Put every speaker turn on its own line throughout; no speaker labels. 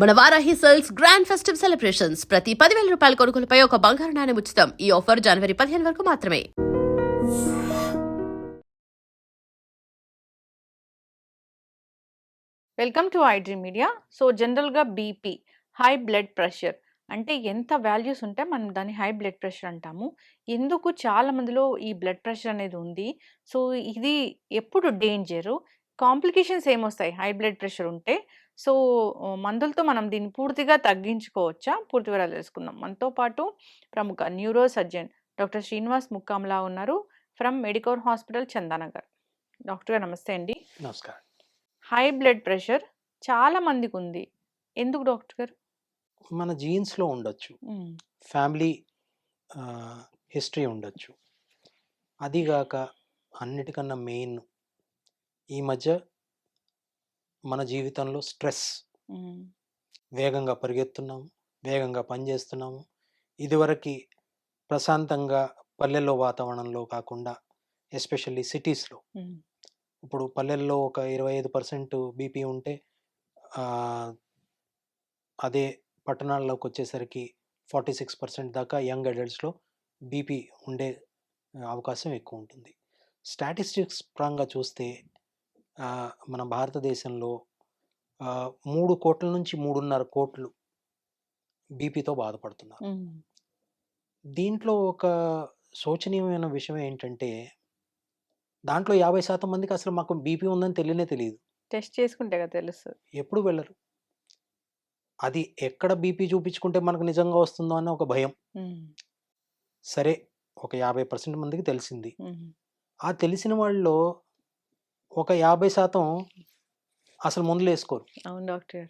మన Varahi sales grand festive celebrations ప్రతి 10,000 రూపాయల కొనుగోలుపై ఒక బంగారు నాణెం ఉచితం. ఈ ఆఫర్ జనవరి 15 వరకు మాత్రమే.
Welcome to iDream media. So జనరల్గా బీపీ, హై బ్లడ్ ప్రెషర్ అంటే ఎంత వాల్యూస్ ఉంటే మనం దాన్ని హై బ్లడ్ ప్రెషర్ అంటాము. ఎందుకు చాలా మందిలో ఈ బ్లడ్ ప్రెషర్ అనేది ఉంది? సో ఇది ఎప్పుడు డేంజరు? కాంప్లికేషన్స్ ఏమొస్తాయి హై బ్లడ్ ప్రెషర్ ఉంటే? సో మందులతో మనం దీన్ని పూర్తిగా తగ్గించుకోవచ్చా? పూర్తి వివరాలు తెలుసుకుందాం. మనతో పాటు ప్రముఖ న్యూరో సర్జన్ డాక్టర్ శ్రీనివాస్ ముక్కామలా ఉన్నారు from Medicore hospital Chandanagar. Doctor గారు నమస్తే అండి.
నమస్కారం.
హై బ్లడ్ ప్రెషర్ చాలా మందికి ఉంది. ఎందుకు డాక్టర్ గారు?
మన జీన్స్లో ఉండొచ్చు, ఫ్యామిలీ హిస్టరీ ఉండొచ్చు. అదిగాక అన్నిటికన్నా మెయిన్ ఈ మధ్య మన జీవితంలో స్ట్రెస్, వేగంగా పరిగెత్తున్నాము, వేగంగా పనిచేస్తున్నాము. ఇదివరకు ప్రశాంతంగా పల్లెల్లో వాతావరణంలో కాకుండా ఎస్పెషల్లీ సిటీస్లో, ఇప్పుడు పల్లెల్లో ఒక 25% బీపీ ఉంటే అదే పట్టణాల్లోకి వచ్చేసరికి 46% దాకా యంగ్ అడల్ట్స్లో బీపీ ఉండే అవకాశం ఎక్కువ ఉంటుంది. స్టాటిస్టిక్స్ పరంగా చూస్తే మన భారతదేశంలో 3 కోట్ల నుంచి 3.5 కోట్లు బీపీతో బాధపడుతున్నారు. దీంట్లో ఒక శోచనీయమైన విషయం ఏంటంటే, దాంట్లో 50% మందికి అసలు మాకు బీపీ ఉందని తెలియదు.
టెస్ట్ చేసుకుంటే కదా తెలుస్తుంది.
ఎప్పుడు వెళ్ళరు. అది ఎక్కడ బీపీ చూపించుకుంటే మనకు నిజంగా వస్తుందో అన్న ఒక భయం. సరే, ఒక 50% మందికి తెలిసింది. ఆ తెలిసిన వాళ్ళలో ఒక 50% అసలు మందులు వేసుకోరు.
అవును డాక్టర్.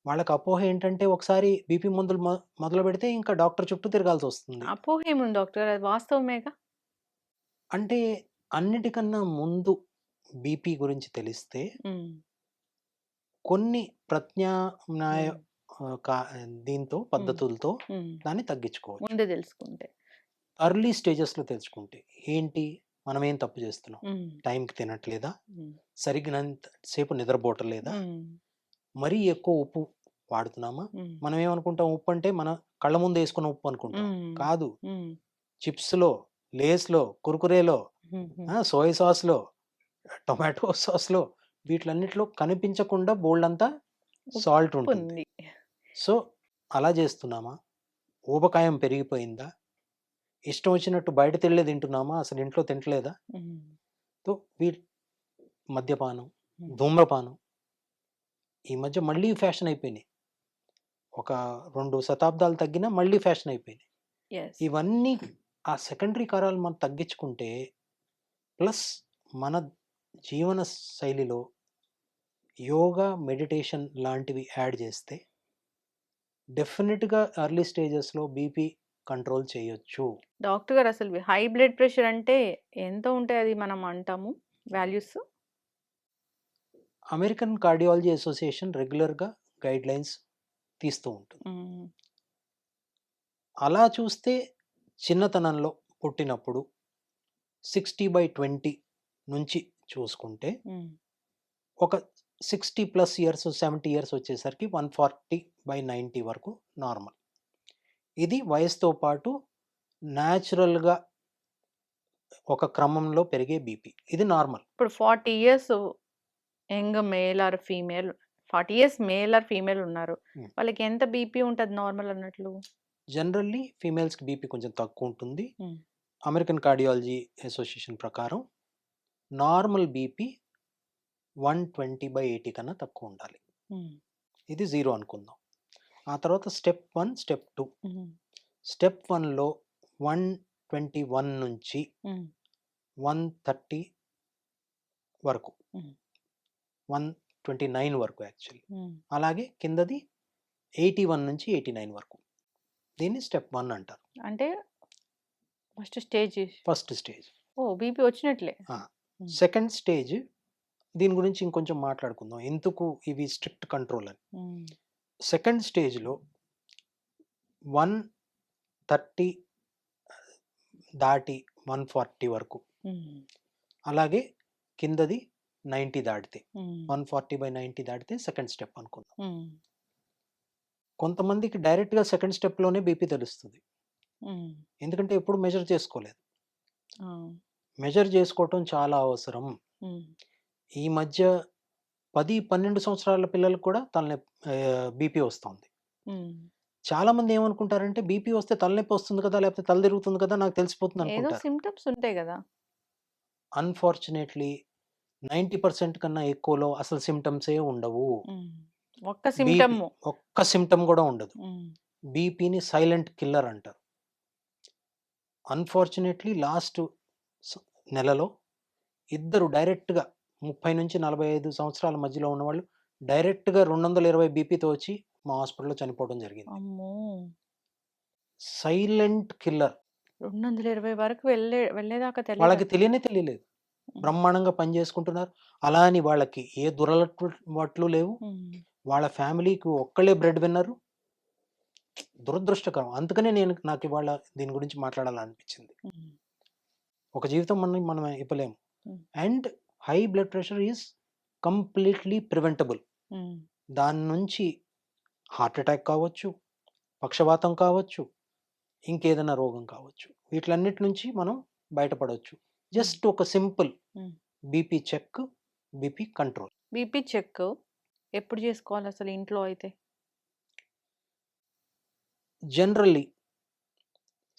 వాళ్ళకి అపోహ ఏంటంటే, ఒకసారి బీపీ మందులు మొదలు పెడితే ఇంకా డాక్టర్ చుట్టూ తిరగాల్సి వస్తుంది.
అపోహ ఏముంది డాక్టర్, అది వాస్తవమేగా.
అంటే అన్నిటికన్నా ముందు బీపీ గురించి తెలిస్తే కొన్ని ప్రత్యామ్నాయ దీంతో పద్ధతులతో దాన్ని తగ్గించుకోవచ్చు.
ముందే తెలుసుకుంటే,
ఎర్లీ స్టేజెస్లో తెలుసుకుంటే ఏంటి, మనం ఏం తప్పు చేస్తున్నాం? టైంకి తినట్లేదా, సరిగినంత సేపు నిద్రపోవటం లేదా, మరీ ఎక్కువ ఉప్పు వాడుతున్నామా? మనం ఏమనుకుంటాం, ఉప్పు అంటే మన కళ్ళ ముందు వేసుకున్న ఉప్పు అనుకుంటాం. కాదు, చిప్స్లో, లేస్లో, కుర్కురేలో, సోయా సాస్లో, టొమాటో సాస్లో, వీటిలన్నిటిలో కనిపించకుండా బోల్డంతా సాల్ట్ ఉంటుంది. సో అలా చేస్తున్నామా? ఊబకాయం పెరిగిపోయిందా? ఇష్టం వచ్చినట్టు బయట తిళ్ళే తింటున్నామా, అసలు ఇంట్లో తింటలేదా? సో మద్యపానం, ధూమ్రపానం ఈ మధ్య మళ్ళీ ఫ్యాషన్ అయిపోయినాయి. ఒక 2 శతాబ్దాలు తగ్గినా మళ్ళీ ఫ్యాషన్ అయిపోయినాయి. ఇవన్నీ ఆ సెకండరీ కారాలు మనం తగ్గించుకుంటే, ప్లస్ మన జీవన శైలిలో యోగా, మెడిటేషన్ లాంటివి యాడ్ చేస్తే డెఫినెట్గా ఎర్లీ స్టేజెస్లో బీపీ కంట్రోల్ చేయొచ్చు.
డాక్టర్ గారు, అసలు హై బ్లడ్ ప్రెషర్ అంటే ఎంత ఉంటాయి అది మనం అంటాము వాల్యూస్?
అమెరికన్ కార్డియాలజీ అసోసియేషన్ రెగ్యులర్గా గైడ్ లైన్స్ తీస్తూ ఉంటుంది. అలా చూస్తే చిన్నతనంలో పుట్టినప్పుడు 60/20 నుంచి చూసుకుంటే ఒక 60+ ఇయర్స్, 70 ఇయర్స్ వచ్చేసరికి 140/90 వరకు నార్మల్. ఇది వయసుతో పాటు న్యాచురల్గా ఒక క్రమంలో పెరిగే బీపీ, ఇది నార్మల్.
ఇప్పుడు 40 years young male or female, 40 years male or female ఉన్నారు, వాళ్ళకి ఎంత బీపీ ఉంటుంది నార్మల్ అన్నట్లు?
జనరల్లీ ఫీమేల్స్కి బీపీ కొంచెం తక్కువ ఉంటుంది. అమెరికన్ కార్డియాలజీ అసోసియేషన్ ప్రకారం నార్మల్ బీపీ 120/80 కన్నా తక్కువ ఉండాలి. ఇది 0 అనుకుందాం. ఆ తర్వాత స్టెప్ 1, స్టెప్ 2. స్టెప్ 1లో 121 నుంచి 130 వరకు, 129 వరకు యాక్చువల్లీ. అలాగే కిందది 81 నుంచి 89 వరకు. దీన్ని స్టెప్ 1 అంటారు.
అంటే ఫస్ట్ స్టేజ్. ఓ, బీపీ వచ్చినట్లే.
సెకండ్ స్టేజ్, దీని గురించి ఇంకొంచెం మాట్లాడుకుందాం, ఎందుకు ఇవి స్ట్రిక్ట్ కంట్రోల్ అని. సెకండ్ స్టేజ్లో 130 దాటి 140 వరకు, అలాగే కిందది 90 దాటితే, 140/90 దాటితే సెకండ్ స్టెప్ అనుకుందాం. కొంతమందికి డైరెక్ట్‌గా సెకండ్ స్టెప్‌లోనే బీపీ తెలుస్తది.
హ్మ్.
ఎందుకంటే ఎప్పుడు మెజర్ చేసుకోలేదు.
ఆ!
మెజర్ చేసుకోవటం చాలా అవసరం.
హ్మ్.
ఈ మధ్య 10, 12 సంవత్సరాల పిల్లలకి కూడా బీపీ వస్తోంది.
హ్మ్.
చాలామంది ఏమనుకుంటారంటే బీపీ వస్తే తలనొప్పి వస్తుంది కదా! లేకపోతే తల తిరుగుతుంది కదా! నాకు తెలిసిపోతుంది
ఏదో
అనుకుంటారు.
సింప్టమ్స్ ఉంటాయి గదా!
అన్‌ఫార్చునేట్‌లీ 90% కన్నా ఎక్కువలో అసలు సింప్టమ్సే ఉండవు.
హ్మ్. ఒక్క
బీపీ
సింప్టము.
ఒక్క సింప్టమ్ గూడా ఉండదు.
హ్మ్.
బీపీని సైలెంట్ కిల్లర్ అంటారు. అన్‌ఫార్చునేట్‌లీ లాస్ట్ స్ నెలలో ఇద్దరు డైరెక్ట్‌గా 30-45 సంవత్సరాల మధ్యలో ఉన్నవాళ్ళు డైరెక్ట్‌గా 220 బీపీతో వచ్చి మా హాస్పిటల్‌లో చనిపోవడం జరిగింది.
అమ్మో!
Silent killer.
220 వరకు వెళ్ళేదాకా తెలీదా?
వాళ్ళకి తెలియలేదు.
హ్మ్.
బ్రహ్మాండంగా పని చేసుకుంటున్నారు. అలా అని వాళ్ళకి ఏ దురలవాట్లు లేవు.
హ్మ్.
వాళ్ళ ఫ్యామిలీకి ఒక్కళ్ళే బ్రెడ్ విన్నరు. దురదృష్టకరం. అందుకనే నాకివాళ దీని గురించి మాట్లాడాలనిపించింది.
హ్మ్.
ఒక జీవితం మనం ఇవ్వలేము.
హ్మ్.
And high blood pressure is completely preventable.
హ్మ్.
దాని నుంచి హార్ట్ అటాక్ కావచ్చు, పక్షవాతం కావచ్చు, ఇంకేదైనా రోగం కావచ్చు. వీటిలన్నిటి నుంచి మనం బయటపడొచ్చు.
హ్మ్.
జస్ట్ ఒక simple
hmm.
BP check, BP control.
BP check ఎప్పుడు జేసుకోవాలసలు ఇంట్లో అయితే?
జనరల్లీ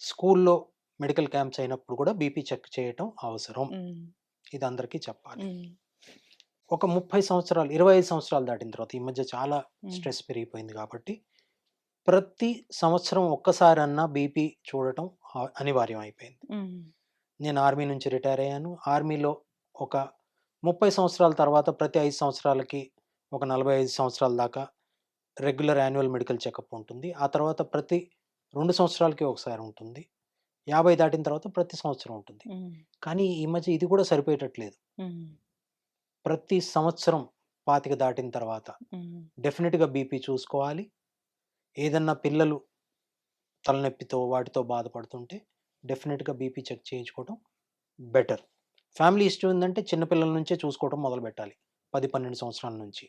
స్కూల్లో మెడికల్ క్యాంప్స్ అయినప్పుడు కూడా బీపీ చెక్ చేయటం అవసరం.
హ్మ్.
ఇది అందరికీ చెప్పాలి.
హ్మ్.
ఒక 30 సంవత్సరాలు, 25 సంవత్సరాలు దాటిన తర్వాత ఈ మధ్య చాలా
హ్మ్.
స్ట్రెస్ పెరిగిపోయింది కాబట్టి, ప్రతి సంవత్సరం ఒక్కసారన్నా బీపీ చూడటం అనివార్యం అయిపోయింది.
హ్మ్.
నేను ఆర్మీ నుంచి రిటైర్ అయ్యాను. ఆర్మీలో ఒక 30 సంవత్సరాల తర్వాత ప్రతి 5 సంవత్సరాలకి ఒక 45 సంవత్సరాల దాకా రెగ్యులర్ యాన్యువల్ మెడికల్ చెకప్ ఉంటుంది. ఆ తర్వాత ప్రతి 2 సంవత్సరాలకి ఒకసారి ఉంటుంది. 50 దాటిన తర్వాత ప్రతి సంవత్సరం ఉంటుంది.
హ్మ్.
కానీ ఈ మధ్య ఇది కూడా సరిపోయేటట్లేదు.
హ్మ్.
ప్రతి సంవత్సరం 25 దాటిన తర్వాత
హ్మ్.
డెఫినిట్‌గా బీపీ చూసుకోవాలి. ఏదన్నా పిల్లలు తలనొప్పితో వాటితో బాధపడుతుంటే డెఫినిట్‌గా బీపీ చెక్ చేయించుకోవడం బెటర్. ఫ్యామిలీ హిస్టరీ ఉందంటే చిన్న పిల్లల నుంచే చూసుకోవడం మొదలుపెట్టాలి. 10, 12 సంవత్సరాల నుంచి.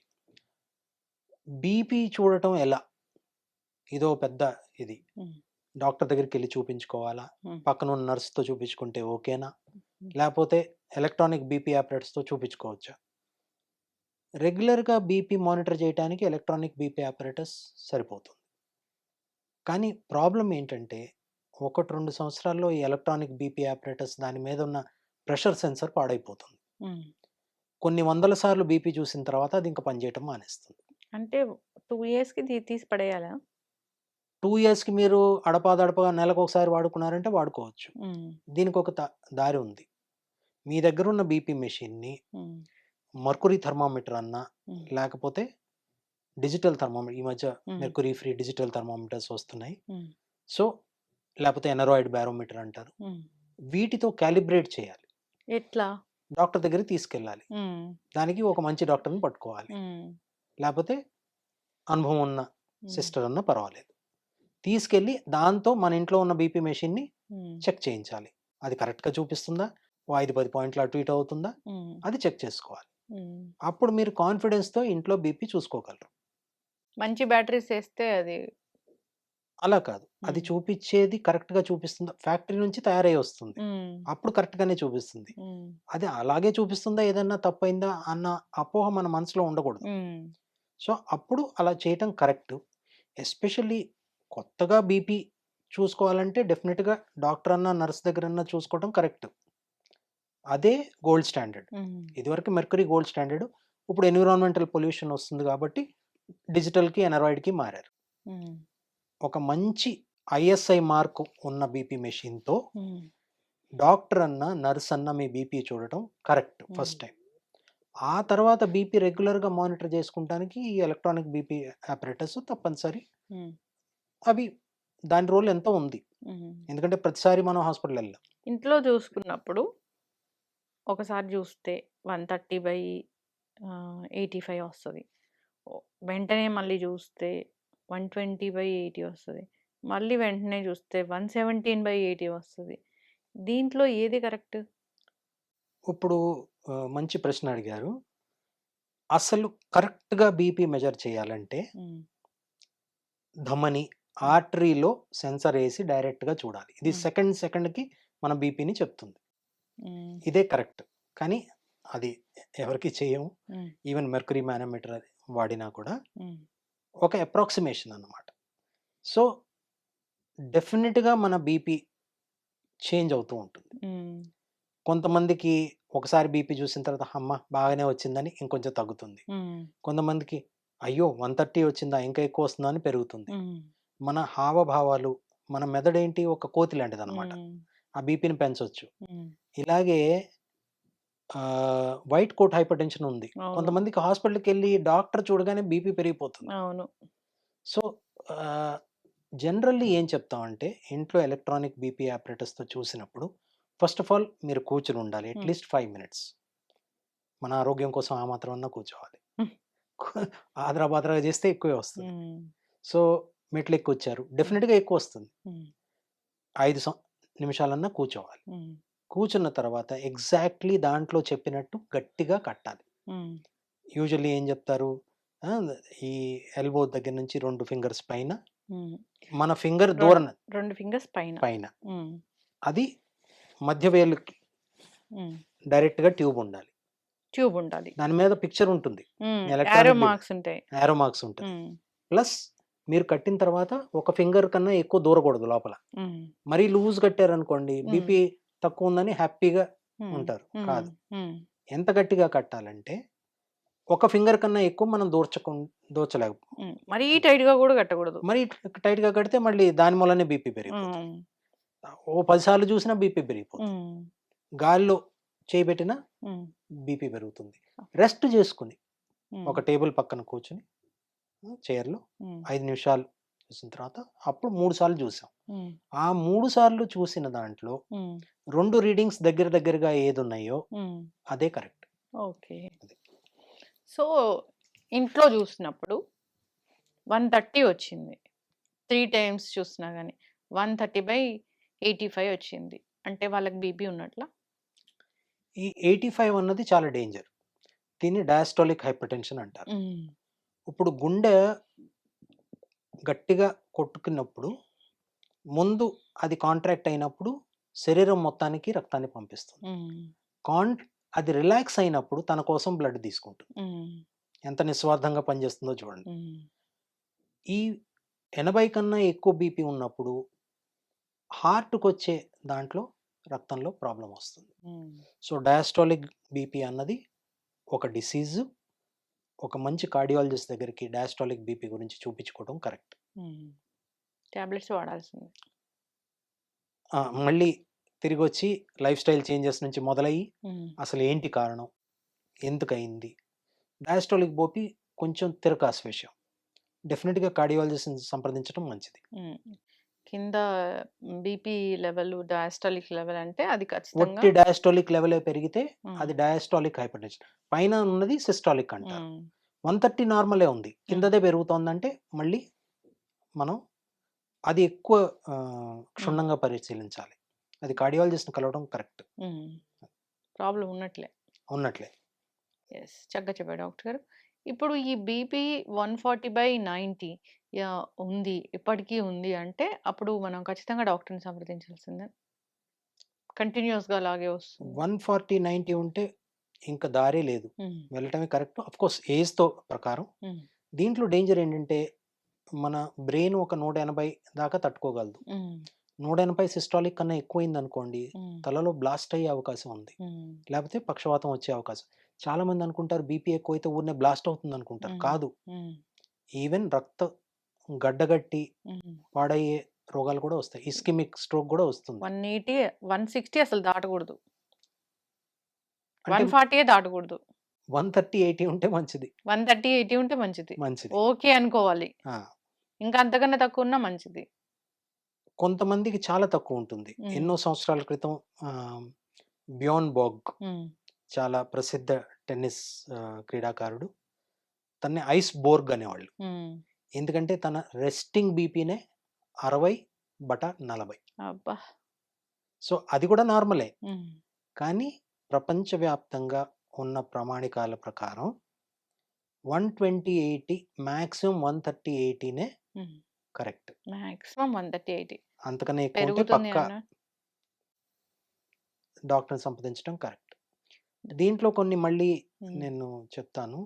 బీపీ చూడటం ఎలా? ఇదో పెద్ద ఇది.
హ్మ్.
డాక్టర్ దగ్గరికెళ్లి చూపించుకోవాలా?
హ్మ్.
పక్కనున్న నర్స్‌తో చూపించుకుంటే ఓకేనా?
హ్మ్.
లేపోతే ఎలక్ట్రానిక్ బీపీ అపారటస్‌తో చూపించుకోవచ్చా? రెగ్యులర్‌గా బీపీ మానిటర్ చేయటానికి ఎలక్ట్రానిక్ బీపీ అపారటస్ సరిపోతుంది. కానీ ప్రాబ్లమ్ ఏంటంటే 1, 2 సంవత్సరాల్లో ఈ ఎలక్ట్రానిక్ బీపీ అపారటస్ దాని మీద ఉన్న ప్రెషర్ సెన్సార్ పాడైపోతుంది.
హ్మ్.
కొన్ని వందల సార్లు బీపీ చూసిన తర్వాత అది ఇంక పనిచేయటం మానేస్తుంది.
అంటే 2 ఇయర్స్‌కి తీసి పడేయాలా?
2 ఇయర్స్‌కి మీరు అడపాదడపా నెలకొకసారి వాడుకున్నారంటే వాడుకోవచ్చు.
హ్మ్.
దీనికొక దారి ఉంది. మీ దగ్గరున్న బీపీ మెషిన్‌ని
హ్మ్.
మర్క్యూరీ థర్మామీటర్ అన్నా,
హ్మ్.
లేకపోతే డిజిటల్ ఈ మధ్య
హ్మ్.
మెర్క్యూరీ ఫ్రీ డిజిటల్ థర్మామీటర్స్ వస్తున్నాయి.
హ్మ్.
సో, లేపోతే ఎనరాయిడ్ బారోమీటర్ అంటారు.
హ్మ్.
వీటితో కాలిబ్రేట్ చేయాలి.
ఎట్లా?
డాక్టర్ దగ్గరికి తీసుకెళ్ళాలి.
హ్మ్.
దానికి ఒక మంచి డాక్టర్‌ని పట్టుకోవాలి.
హ్మ్.
లేపోతే అనుభవం ఉన్న
హ్మ్.
సిస్టర్ అన్నా పర్వాలేదు. తీసుకెళ్ళి దాంతో మన ఇంట్లో ఉన్న బీపీ మెషిన్‌ని
హ్మ్.
చెక్ చేయించాలి. అది కరెక్ట్‌గా చూపిస్తుందా? ఓ 5, 10 పాయింట్లు అటు ఇటు అవుతుందా?
హ్మ్.
అది చెక్ చేసుకోవాలి.
హ్మ్.
అప్పుడు మీరు కాన్ఫిడెన్స్‌తో ఇంట్లో బీపీ చూసుకోగలరు.
మంచి బ్యాటరీస్ ఏస్తే అది
అలా కాదు. అది
హ్మ్.
చూపిచ్చేది కరెక్ట్‌గా చూపిస్తుందా? ఫ్యాక్టరీ నుంచి తయారయ్యి వస్తుంది.
హ్మ్.
అప్పుడు కరెక్ట్‌గానే చూపిస్తుంది.
హ్మ్.
అది అలాగే చూపిస్తుందా? ఏదన్నా తప్పయిందా? అన్న అపోహ మన మనసులో ఉండకూడదు.
హ్మ్.
సో, అప్పుడు అలా చేయటం కరెక్టు. ఎస్పెషల్లీ కొత్తగా బీపీ చూసుకోవాలంటే డెఫినిట్‌గా డాక్టర్ అన్నా, నర్స్ దగ్గరన్నా చూసుకోవడం కరెక్టు. అదే గోల్డ్ స్టాండర్డ్.
హ్మ్.
ఇదివరకు మెర్క్యూరీ గోల్డ్ స్టాండర్డ్. ఇప్పుడు ఎన్విరాన్మెంటల్ పొల్యూషన్ వస్తుంది కాబట్టి డిజిటల్‌కి, అనరాయిడ్‌కి మారారు.
హ్మ్.
ఒక మంచి ఐఎస్ఐ మార్క్ ఉన్న బీపీ మెషిన్‌తో
హ్మ్.
డాక్టర్ అన్నా, నర్స్ అన్నా మీ బీపీ చూడటం కరెక్ట్
హ్మ్.
First time. ఆ తర్వాత బీపీ రెగ్యులర్‌గా మానిటర్ చేసుకుంటానికి ఈ ఎలక్ట్రానిక్ బీపీ అపారటస్ తప్పనిసరి.
హ్మ్.
అవి దాని రోల్ ఎంతో ఉంది.
హ్మ్.
ఎందుకంటే ప్రతిసారి మనం హాస్పిటల్ ఎళ్ళం.
ఇంట్లో చూసుకున్నప్పుడు ఒకసారి చూస్తే 130/85 వస్తది. వెంటనే మళ్ళీ చూస్తే 120/80 వస్తది. మళ్ళీ వెంటనే చూస్తే 117/80 వస్తది. దీంట్లో ఏది కరెక్ట్?
ఇప్పుడు మంచి ప్రశ్న అడిగారు. అసలు కరెక్ట్‌గా బీపీ మెజర్ చేయాలంటే
హ్మ్.
ధమని ఆర్టరీలో సెన్సర్ వేసి డైరెక్ట్గా చూడాలి. ఇది సెకండ్కి మన బీపీని చెప్తుంది. ఇదే కరెక్ట్. కానీ అది ఎవరికి చేయము. ఈవెన్ మెర్క్యూరీ మానోమీటర్ వాడినా కూడా ఒక అప్రాక్సిమేషన్ అన్నమాట. సో డెఫినెట్గా మన బీపీ చేంజ్ అవుతూ ఉంటుంది. కొంతమందికి ఒకసారి బీపీ చూసిన తర్వాత అమ్మ బాగానే వచ్చిందని ఇంకొంచెం తగ్గుతుంది. కొంతమందికి అయ్యో 130 వచ్చిందా ఇంకా ఎక్కువ వస్తుందా అని పెరుగుతుంది. మన హావభావాలు, మన మెదడేంటి ఒక కోతి లాంటిది అనమాట. ఆ బీపీని పెంచవచ్చు. ఇలాగే వైట్ కోట్ హైపర్ టెన్షన్ ఉంది. కొంతమందికి హాస్పిటల్కి వెళ్ళి డాక్టర్ చూడగానే బీపీ పెరిగిపోతుంది.
అవును.
సో జనరల్లీ ఏం చెప్తామంటే ఇంట్లో ఎలక్ట్రానిక్ బీపీ ఆపరేటర్స్తో చూసినప్పుడు ఫస్ట్ ఆఫ్ ఆల్ మీరు కూర్చుని ఉండాలి అట్లీస్ట్ 5 minutes. మన ఆరోగ్యం కోసం ఆ మాత్రం అన్నా కూర్చోవాలి. ఆదరాబాదరాగా చేస్తే ఎక్కువే వస్తుంది. సో మెట్లు ఎక్కువ వచ్చారు డెఫినెట్గా ఎక్కువ వస్తుంది. 5 నిమిషాలన్నా కూర్చోవాలి. కూర్చున్న తర్వాత ఎగ్జాక్ట్లీ దాంట్లో చెప్పినట్టు గట్టిగా కట్టాలి. యూజువల్లీ ఏం చెప్తారు, ఈ ఎల్బో దగ్గర నుంచి 2 ఫింగర్స్ పైన, మన ఫింగర్ దూరం
2 ఫింగర్స్ పైన
అది మధ్య వేలుకి డైరెక్ట్గా ట్యూబ్ ఉండాలి. దాని మీద పిక్చర్ ఉంటుంది,
యారో
మార్క్స్ ఉంటుంది. ప్లస్ మీరు కట్టిన తర్వాత ఒక ఫింగర్ కన్నా ఎక్కువ దూరకూడదు లోపల. మరీ లూజ్ కట్టారనుకోండి బీపీ తక్కువ ఉందని హ్యాపీగా ఉంటారు. కాదు, ఎంత గట్టిగా కట్టాలంటే ఒక ఫింగర్ కన్నా ఎక్కువ మనం దోచలేక,
మరీ టైట్ గా కూడా కట్టకూడదు.
మరీ టైట్ గా కడితే మళ్ళీ దాని మూలనే బీపీ పెరిగిపోతుంది. ఓ 10 సార్లు చూసినా బీపీ పెరిగిపోతుంది. గాలిలో చేయి పెట్టినా బీపీ పెరుగుతుంది. రెస్ట్ చేసుకుని ఒక టేబుల్ పక్కన కూర్చుని చైర్లో 5 నిమిషాలు చూసిన తర్వాత అప్పుడు 3 సార్లు చూసాం. ఆ 3 సార్లు చూసిన దాంట్లో 2 రీడింగ్స్ దగ్గరగా ఏది ఉన్నాయో అదే కరెక్ట్.
ఓకే. సో ఇంట్లో చూసినప్పుడు 130 వచ్చింది, 3 times చూసినా కానీ 130/85 వచ్చింది అంటే వాళ్ళకి బీపీ ఉన్నట్లా?
ఈ 85 అన్నది చాలా డేంజర్. దీన్ని డయాస్టాలిక్ హైపర్ టెన్షన్ అంటారు. ఇప్పుడు గుండె గట్టిగా కొట్టుకున్నప్పుడు ముందు అది కాంట్రాక్ట్ అయినప్పుడు శరీరం మొత్తానికి రక్తాన్ని పంపిస్తుంది. అది రిలాక్స్ అయినప్పుడు తన కోసం బ్లడ్ తీసుకుంటుంది. ఎంత నిస్వార్థంగా పనిచేస్తుందో చూడండి. ఈ 80 కన్నా ఎక్కువ బీపీ ఉన్నప్పుడు హార్ట్కి వచ్చే దాంట్లో రక్తంలో ప్రాబ్లం వస్తుంది. సో డయాస్టాలిక్ బీపీ అన్నది ఒక డిసీజు. ఒక మంచి కార్డియాలజిస్ట్ దగ్గరికి డయాస్టాలిక్ బీపీ గురించి చూపించుకోవడం కరెక్ట్.
టాబ్లెట్స్ వాడాల్సింది.
మళ్ళీ తిరిగి వచ్చి లైఫ్ స్టైల్ చేంజెస్ నుంచి మొదలయ్యి అసలు ఏంటి కారణం, ఎందుకయింది. డయాస్టాలిక్ బీపీ కొంచెం తిరకాసు విషయం. డెఫినెట్గా కార్డియాలజిస్ట్ని సంప్రదించడం మంచిది.
కింద బీపీ లెవెల్ డయాస్టాలిక్ లెవెల్ అంటే అది ఖచ్చితంగా
ఒట్టి డయాస్టాలిక్ లెవెల్ పెరిగితే అది డయాస్టాలిక్ హైపర్ టెన్షన్. పైన ఉన్నది సిస్టాలిక్ అంటారు. 130 నార్మలే ఉంది, కిందదే పెరుగుతోందంటే మళ్ళీ మనం అది ఎక్కువ క్షుణ్ణంగా పరిశీలించాలి. అది కార్డియాలజిస్ట్ని కలవడం కరెక్ట్.
ప్రాబ్లం ఉన్నట్లే. ఎస్, చక్కగా చెప్పారు డాక్టర్ గారు. ఇప్పుడు ఈ బీపీ 140/90 ఉంది, ఇప్పటికీ ఉంది అంటే అప్పుడు మనం ఖచ్చితంగా డాక్టర్ని సంప్రదించాల్సిందే. కంటిన్యూస్గా అలాగే వస్తుంది.
140/90 ఉంటే ఇంకా దారే లేదు, వెళ్ళటమే కరెక్ట్. అఫ్ కోర్స్ ఏజ్తో ప్రకారం. దీంట్లో డేంజర్ ఏంటంటే మన బ్రెయిన్ ఒక 180 దాకా తట్టుకోగలదు. 180 సిస్టాలిక్ కన్నా ఎక్కువైంది అనుకోండి తలలో బ్లాస్ట్ అయ్యే అవకాశం ఉంది, లేకపోతే పక్షవాతం వచ్చే అవకాశం. చాలా మంది అనుకుంటారు బీపీ ఎక్కువైతే ఊరినే బ్లాస్ట్ అవుతుంది అనుకుంటారు. కాదు, ఈవెన్ రక్త గడ్డగట్టి పాడయ్యే రోగాలు కూడా వస్తాయి. ఇస్కిమిక్ స్ట్రోక్ కూడా వస్తుంది.
180 160 అసలు దాటకూడదు, 140 దాటకూడదు.
130/80 ఉంటే మంచిది.
130/80 ఉంటే మంచిది. ఓకే అనుకోవాలి. ఇంకా అంతకన్నా తక్కువ ఉన్నా మంచిది.
కొంతమందికి చాలా తక్కువ ఉంటుంది. ఎన్నో సంవత్సరాల క్రితం బ్యోన్ బోగ్ చాలా ప్రసిద్ధ టెన్నిస్ క్రీడాకారుడు, తన్ని ఐస్ బోర్గ్ అనేవాళ్ళు. ఎందుకంటే తన రెస్టింగ్ బీపీనే 60/40. సో అది కూడా నార్మలే. కానీ ప్రపంచవ్యాప్తంగా ఉన్న ప్రామాణికాల ప్రకారం 120/80 మ్యాక్సిమం 130/80నే కరెక్ట్.
మాక్సిమం 130, 80
అంతకన్నా ఎక్కువ ఉంటే
పెరుగుతుంది
పక్కా
అన్న.
డాక్టర్‌ని సంప్రదించడం కరెక్ట్. దీంట్లో కొన్ని మళ్ళీ
హ్మ్.
నేను చెప్తాను.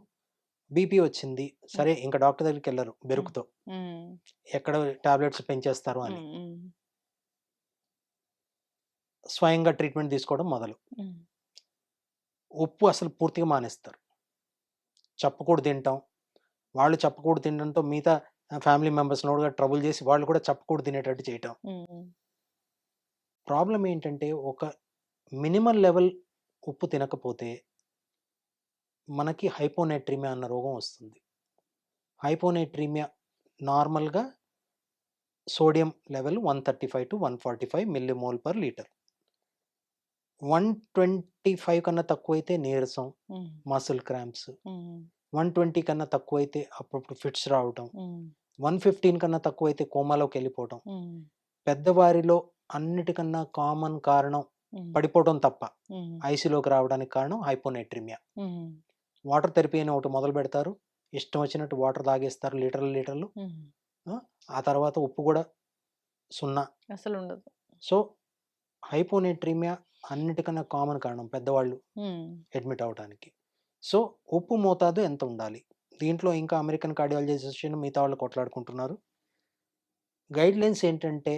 బీపీ వచ్చింది.
హ్మ్.
సరే ఇంక డాక్టర్ దగ్గరికెళ్లరు
హ్మ్.
బెరుకుతో.
హ్మ్.
ఎక్కడ టాబ్లెట్స్ పెంచేస్తారు అని.
హ్మ్. హ్మ్.
స్వయంగా ట్రీట్మెంట్ తీసుకోవడం మొదలు.
హ్మ్.
ఉప్పు అసలు పూర్తిగా మానేస్తారు. చప్పకూడు తింటాం. వాళ్ళు చప్పకూడు తినడంతో మిగతా ఫ్యామిలీ మెంబర్స్‌ని కూడా ట్రబుల్ చేసి వాళ్ళు కూడా చప్పకూడు తినేటట్టు చేయటం.
హ్మ్.
ప్రాబ్లమ్ ఏంటంటే ఒక మినిమల్ లెవెల్ ఉప్పు తినకపోతే మనకి హైపోనైట్రీమియా అన్న రోగం వస్తుంది. హైపోనైట్రీమియా నార్మల్‌గా sodium level 135-145 millimole per litre. 125 కన్నా తక్కువైతే నీరసం,
హ్మ్.
Muscle cramps.
హ్మ్.
120 కన్నా తక్కువైతే అప్పుడప్పుడు ఫిట్స్ రావటం.
హ్మ్.
115 కన్నా తక్కువైతే కోమాలోకి వెళ్ళిపోవటం.
హ్మ్.
పెద్దవారిలో అన్నిటికన్నా కామన్ కారణం
హ్మ్.
పడిపోవటం తప్ప
హ్మ్.
ఐసీయూలోకి రావడానికి కారణం హైపోనైట్రీమియా.
హ్మ్.
వాటర్ థెరపీ అని ఒకటి మొదలు పెడతారు. ఇష్టం వచ్చినట్టు వాటర్ తాగేస్తారు లీటర్లు లీటర్లు.
హ్మ్.
ఆ! ఆ తర్వాత ఉప్పు కూడా సున్నా.
అసలుండదు.
సో, హైపోనైట్రీమియా అన్నిటికన్నా కామన్ కారణం పెద్దవాళ్ళు
హ్మ్.
అడ్మిట్ అవ్వటానికి. సో, ఉప్పు మోతాదు ఎంత ఉండాలి? దీంట్లో ఇంకా అమెరికన్ కార్డియాలజీ అసోసియేషన్ మిగతా వాళ్ళు కొట్లాడుకుంటున్నారు. గైడ్‌లైన్స్ ఏంటంటే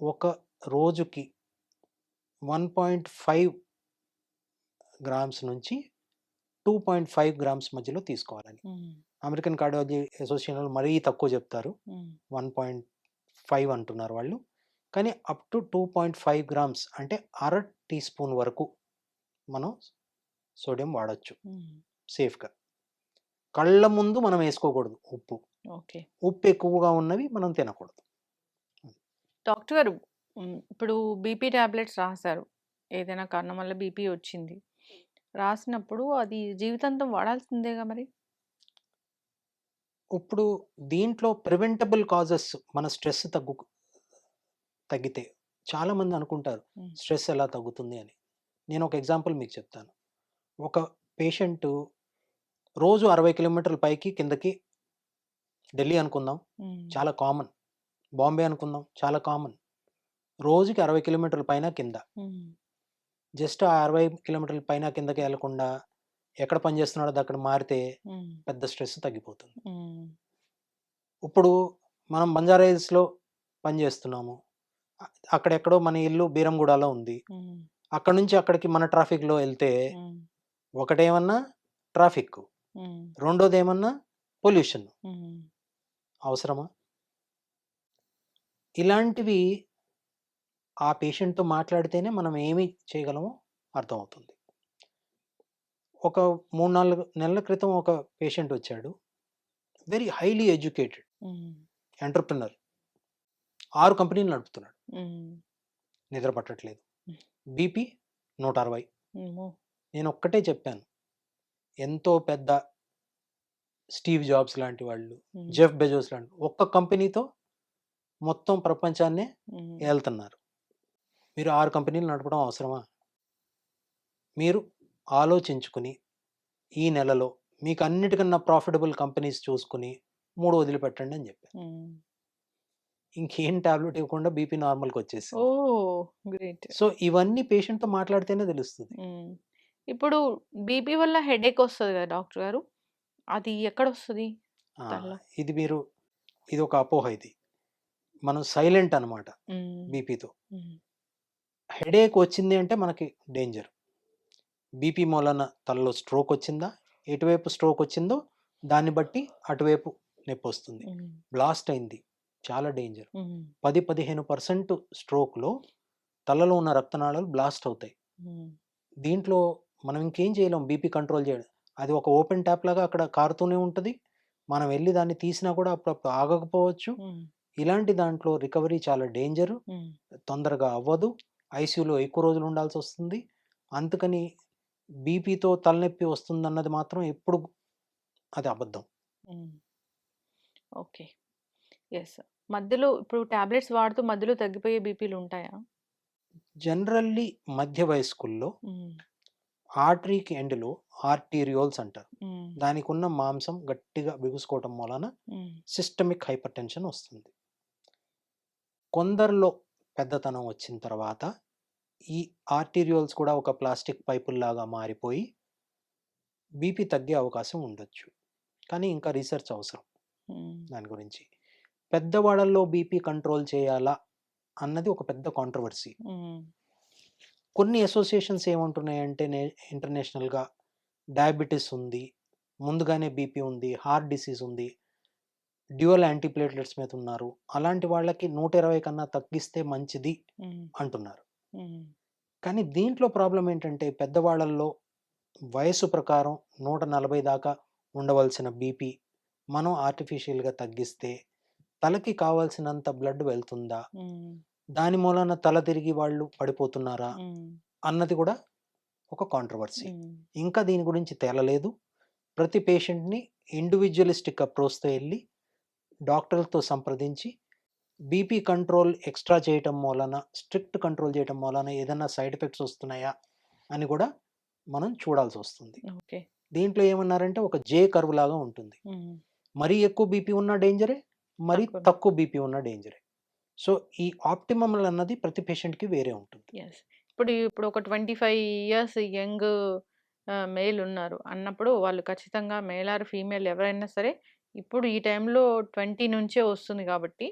ఒక రోజుకి 1.5 గ్రామ్స్ నుంచి 2.5 గ్రామ్స్ మధ్యలో తీసుకోవాలని.
హ్మ్.
అమెరికన్ కార్డియాలజీ అసోసియేషన్ వాళ్ళు మరీ తక్కువ చెప్తారు.
హ్మ్.
1.5 అంటున్నారు వాళ్ళు. కానీ అప్ టు 2.5 గ్రామ్స్ అంటే అర టీ స్పూన్ వరకు మనం సోడియం వాడొచ్చు
హ్మ్.
సేఫ్‌గా. కళ్ళ ముందు మనం వేసుకోకూడదు ఉప్పు.
ఓకే.
ఉప్పు ఎక్కువగా ఉన్నవి మనం తినకూడదు.
డాక్టర్ గారు, ఇప్పుడు బీపీ టాబ్లెట్స్ రాసారు. ఏదైనా కారణం వల్ల బీపీ వచ్చింది. రాసినప్పుడు అది జీవితాంతం వాడాల్సిందేగా మరి?
ఇప్పుడు దీంట్లో ప్రివెంటబుల్ కాజెస్ మన స్ట్రెస్ తగ్గితే చాలామంది అనుకుంటారు
హ్మ్.
స్ట్రెస్ ఎలా తగ్గుతుంది అని. నేను ఒక ఎగ్జాంపుల్ మీకు చెప్తాను. ఒక పేషెంటు రోజు 60 కిలోమీటర్ల పైకి కిందకి ఢిల్లీ అనుకుందాం
హ్మ్.
చాలా కామన్. బాంబే అనుకుందాం చాలా కామన్. రోజుకి 60 కిలోమీటర్ల పైన కింద.
హ్మ్.
జస్ట్ ఆ 60 కిలోమీటర్ల పైన కిందకి వెళ్ళకుండా ఎక్కడ పని చేస్తున్నాడో అక్కడ మారితే
హ్మ్.
పెద్ద స్ట్రెస్ తగ్గిపోతుంది.
హ్మ్.
ఇప్పుడు మనం బంజారా హిల్స్‌లో పని చేస్తున్నాము. అక్కడెక్కడో మన ఇల్లు బీరంగూడలో ఉంది.
హ్మ్.
అక్కడి నుంచి అక్కడికి మన ట్రాఫిక్‌లో ఎళ్తే
హ్మ్.
ఒకటేమన్నా ట్రాఫిక్కు,
హ్మ్.
రెండోదేమన్నా పొల్యూషన్.
హ్మ్.
అవసరమా? ఇలాంటివి ఆ పేషెంట్‌తో మాట్లాడితేనే మనం ఏమి చేయగలమో అర్థమవుతుంది. ఒక 3, 4 నెలల క్రితం ఒక పేషెంట్ వచ్చాడు. వెరీ హైలీ ఎడ్యుకేటెడ్
హ్మ్.
ఎంటర్‌ప్రెన్యూర్. 6 కంపెనీలు నడుపుతున్నాడు.
హ్మ్.
నిద్ర పట్టట్లేదు.
హ్మ్.
బీపీ 160.
అమ్మో!
నేనొక్కటే చెప్పాను. ఎంతో పెద్ద స్టీవ్ జాబ్స్ లాంటి వాళ్ళు,
హ్మ్.
జెఫ్ బెజోస్ లాంటి ఒక్క కంపెనీతో మొత్తం ప్రపంచాన్నే
హ్మ్.
ఏలుతున్నారు. మీరు 6 కంపెనీలు నడపడం అవసరమా? మీరు ఆలోచించుకుని ఈ నెలలో మీకు అన్నిటికన్నా ప్రాఫిటబుల్ కంపెనీస్ చూసుకొని 3 వదిలిపెట్టండి అని చెప్పాను.
హ్మ్.
ఇంకేం టాబ్లెట్ ఇవ్వకుండా బీపీ నార్మల్‌కొచ్చేసింది.
ఓహ్! గ్రేట్.
సో, ఇవన్నీ పేషెంట్‌తో మాట్లాడితేనే తెలుస్తది.
హ్మ్. ఇప్పుడు బీపీ వల్ల హెడేక్ వస్తది కదా డాక్టర్ గారు. అది ఎక్కడొస్తది?
ఆ!
తలలో?
ఇది ఇదొక అపోహ ఇది. మనం సైలెంట్ అనమాట
హ్మ్.
బీపీతో.
హ్మ్.
హెడేక్ వచ్చింది అంటే మనకి డేంజర్. బీపీ మూలాన తలలో స్ట్రోక్ వచ్చిందా? ఎటువైపు స్ట్రోక్ వచ్చిందో దాన్ని బట్టి అటువైపు నొప్పొస్తుంది.
హ్మ్.
బ్లాస్ట్ అయింది. చాలా డేంజర్.
హ్మ్.
10-15% స్ట్రోక్‌లో తలలో ఉన్న రక్తనాళాలు బ్లాస్ట్ అవుతాయి.
హ్మ్.
దీంట్లో మనం ఇంకేం చేయలేం బీపీ కంట్రోల్ చేయడం. అది ఒక ఓపెన్ ట్యాప్ లాగా అక్కడ కారుతూనే ఉంటది. మనం వెళ్లి దాన్ని తీసినా కూడా అప్పుడప్పుడు ఆగకపోవచ్చు.
హ్మ్.
ఇలాంటి దాంట్లో రికవరీ చాలా డేంజరు.
హ్మ్.
తొందరగా అవ్వదు. ఐసీయూలో ఎక్కువ రోజులు ఉండాల్సొస్తుంది. అందుకని బీపీతో తలనొప్పి వస్తుందన్నది మాత్రం ఎప్పుడు అది అబద్ధం.
హ్మ్. ఓకే. యెస్. మధ్యలో ఇప్పుడు టాబ్లెట్స్ వాడుతూ మధ్యలో తగ్గిపోయే బీపీలుంటాయా?
జనరల్లీ మధ్య వయస్కుల్లో
హ్మ్.
ఆర్టరీకి ఎండ్‌లో ఆర్టీరియోల్స్ అంటారు.
హ్మ్.
దానికున్న మాంసం గట్టిగా బిగుసుకోవటం మూలాన
హ్మ్.
సిస్టమిక్ హైపర్‌టెన్షన్ వస్తుంది. కొందరిలో పెద్దతనం వచ్చిన తర్వాత ఈ ఆర్టీరియోల్స్ కూడా ఒక ప్లాస్టిక్ పైపుల్లాగా మారిపోయి బీపీ తగ్గే అవకాశం ఉండొచ్చు. కానీ ఇంకా రీసెర్చ్ అవసరం దాని గురించి. పెద్దవాళ్ళల్లో బీపీ కంట్రోల్ చేయాలా అన్నది ఒక పెద్ద కాంట్రవర్సీ. కొన్ని అసోసియేషన్స్ ఏమంటున్నాయంటే ఇంటర్నేషనల్గా డయాబెటీస్ ఉంది, ముందుగానే బీపీ ఉంది, హార్ట్ డిసీజ్ ఉంది, డ్యూయల్ యాంటీప్లేట్లెట్స్ మీద ఉన్నారు, అలాంటి వాళ్ళకి 120 కన్నా తగ్గిస్తే మంచిది అంటున్నారు. కానీ దీంట్లో ప్రాబ్లం ఏంటంటే పెద్దవాళ్ళల్లో వయసు ప్రకారం 140 దాకా ఉండవలసిన బీపీ మనం ఆర్టిఫిషియల్గా తగ్గిస్తే తలకి కావాల్సినంత బ్లడ్ వెళ్తుందా, దాని మూలన తల తిరిగి వాళ్ళు పడిపోతున్నారా అన్నది కూడా ఒక కాంట్రవర్సీ. ఇంకా దీని గురించి తేలలేదు. ప్రతి పేషెంట్ని ఇండివిజువలిస్టిక్ అప్రోచ్తో వెళ్ళి డాక్టర్లతో సంప్రదించి బీపీ కంట్రోల్ ఎక్స్ట్రా చేయటం మూలన, స్ట్రిక్ట్ కంట్రోల్ చేయటం మూలన ఏదైనా సైడ్ ఎఫెక్ట్స్ వస్తున్నాయా అని కూడా మనం చూడాల్సి వస్తుంది. దీంట్లో ఏమన్నారంటే ఒక జే కర్వ్ లాగా ఉంటుంది. మరీ ఎక్కువ బీపీ ఉన్న డేంజరే, మరీ తక్కువ బీపీ ఉన్న డేంజరే. సో ఈ ఆప్టిమమ్ అన్నది ప్రతి పేషెంట్కి వేరే ఉంటుంది.
ఇప్పుడు ఒక 25 ఇయర్స్ యంగ్ మేల్ ఉన్నారు అన్నప్పుడు వాళ్ళు ఖచ్చితంగా మేల్ ఆర్ ఫీమేల్ ఎవరైనా సరే ఇప్పుడు ఈ టైంలో 20 నుంచే వస్తుంది కాబట్టి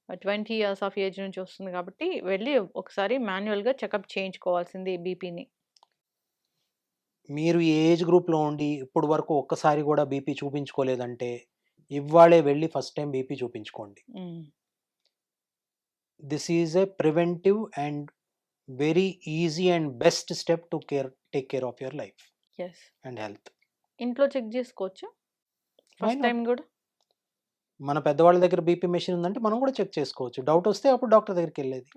20 ఇయర్స్ ఆఫ్ ఏజ్ నుంచి వస్తుంది కాబట్టి వెళ్ళి ఒకసారి మాన్యువల్గా చెకప్ చేయించుకోవాల్సింది బీపీని.
మీరు ఏ ఏజ్ గ్రూప్లో ఉండి ఇప్పుడు వరకు ఒక్కసారి కూడా బీపీ చూపించుకోలేదంటే ఇవాళే వెళ్ళి ఫస్ట్ టైం బీపీ చూపించుకోండి. This is a preventive and very easy and best step to take care of your life and health.
ఇంట్లో చెక్ చేసుకోవచ్చు ఫస్ట్ టైం కూడా.
మన పెద్దవాళ్ళ దగ్గర బీపీ మెషిన్ ఉందంటే మనం కూడా చెక్ చేసుకోవచ్చు. డౌట్ వస్తే అప్పుడు డాక్టర్ దగ్గరికి వెళ్ళేది.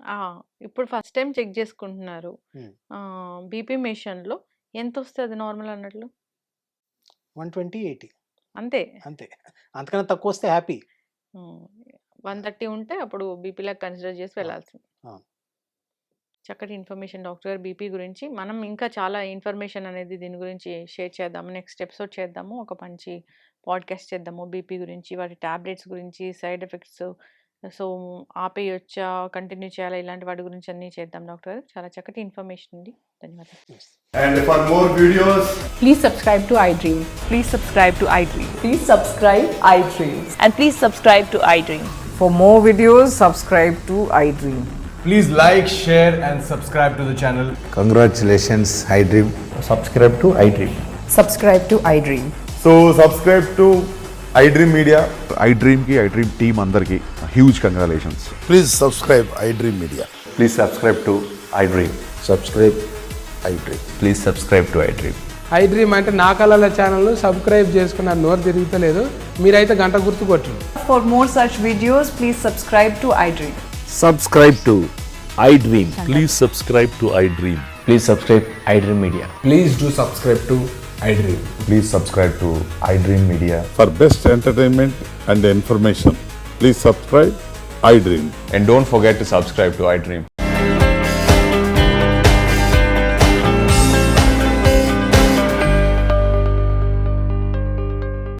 ఇప్పుడు ఫస్ట్ టైం చెక్ చేసుకుంటున్నారు బీపీ మెషిన్లో, ఎంత వస్తే అది నార్మల్ అన్నట్లు?
120/80
అంతే.
అంతకన్నా తక్కువ వస్తే హ్యాపీ.
130 ఉంటే అప్పుడు బీపీలా కన్సిడర్ చేసి వెళ్ళాల్సింది. చక్కటి ఇన్ఫర్మేషన్ డాక్టర్ గారు బీపీ గురించి. మనం ఇంకా చాలా ఇన్ఫర్మేషన్ అనేది దీని గురించి షేర్ చేద్దాము, నెక్స్ట్ ఎపిసోడ్ చేద్దాము, ఒక మంచి పాడ్కాస్ట్ చేద్దాము బీపీ గురించి, వాటి టాబ్లెట్స్ గురించి, సైడ్ ఎఫెక్ట్స్, సో ఆపేయొచ్చా, కంటిన్యూ చేయాలా, ఇలాంటి వాటి గురించి అన్నీ చేద్దాం డాక్టర్ గారు. చాలా చక్కటి ఇన్ఫర్మేషన్ ఉంది. ధన్యవాదాలు.
And for more videos,
Please subscribe to iDream.
Please subscribe to iDream.
Please subscribe iDream.
And please subscribe to iDream.
For more videos, subscribe to iDream.
please like, share and subscribe to the channel.
Congratulations, iDream.
Subscribe to iDream.
Subscribe to iDream.
So subscribe to iDream Media.
iDream team అందరికి huge congratulations.
Please subscribe iDream Media.
Please subscribe to iDream.
Subscribe iDream.
Please subscribe to iDream.
iDream అంటే నా కళల channel subscribe చేసుకున్న నోరు తిరుగుతలేదు, మీరైతే గంట గుర్తు కొట్టండి.
For more such videos, please subscribe to iDream.
Subscribe to iDream. Please subscribe to iDream.
Please subscribe iDream Media.
Please do subscribe to iDream.
Please subscribe to iDream Media.
For best entertainment and information, please subscribe iDream.
And don't forget to subscribe to iDream.